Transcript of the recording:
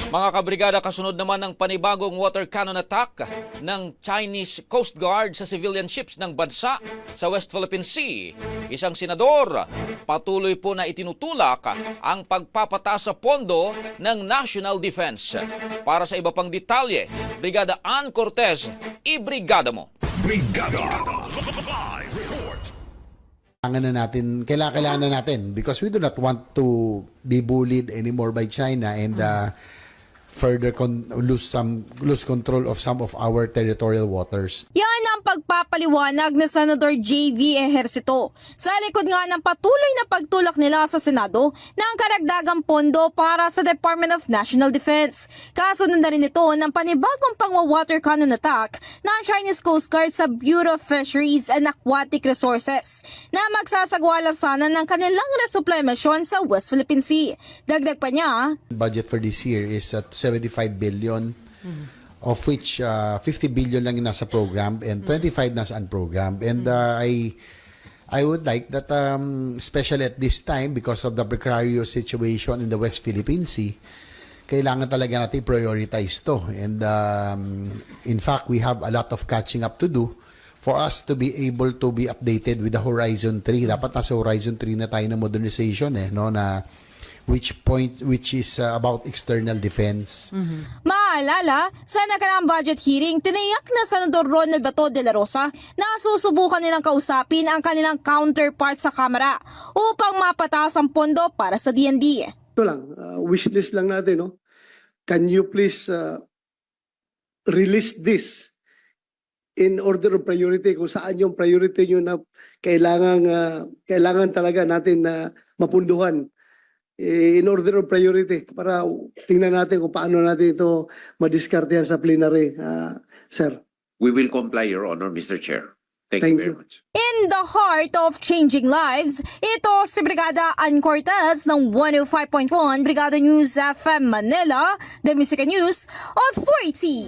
Mga kabrigada, kasunod naman ng panibagong water cannon attack ng Chinese Coast Guard sa civilian ships ng bansa sa West Philippine Sea. Isang senador, patuloy po na itinutulak ang pagpapataas sa pondo ng National Defense. Para sa iba pang detalye, Brigada Ann Cortez, ibrigada mo. Brigada Live Report. Kailangan na natin because we do not want to be bullied anymore by China and further lose control of some of our territorial waters. Yan ang pagpapaliwanag ni Senador J.V. Ejercito sa likod nga ng patuloy na pagtulak nila sa Senado ng karagdagang pondo para sa Department of National Defense. Kasunod na rin ito ng panibagong pangwa-water cannon attack ng Chinese Coast Guard sa Bureau of Fisheries and Aquatic Resources na magsasagwala sana ng kanilang resupply mission sa West Philippine Sea. Dagdag pa niya, Budget for this year is at 75 billion, of which 50 billion lang yung nasa program and 25 nasa unprogrammed. And I would like that, especially at this time, because of the precarious situation in the West Philippine Sea, kailangan talaga natin prioritize to. And in fact, we have a lot of catching up to do for us to be able to be updated with the Horizon 3. Dapat nasa Horizon 3 na tayo na modernization which is about external defense. Maalala, sa nakaraang budget hearing, tiniyak na Senador Ronald Bato de la Rosa na susubukan nilang kausapin ang kanilang counterpart sa Kamara upang mapataas ang pondo para sa DND. Ito lang, wishlist lang natin, no? Can you please release this in order of priority, kung saan yung priority nyo na kailangan talaga natin na mapunduhan in order of priority para tingnan natin kung paano natin ito madiskartehan sa plenary, sir. We will comply, Your Honor, Mr. Chair. Thank you very much. In the heart of changing lives, ito si Brigada Ann Cortez ng 105.1 Brigada News FM Manila, The Music News Authority.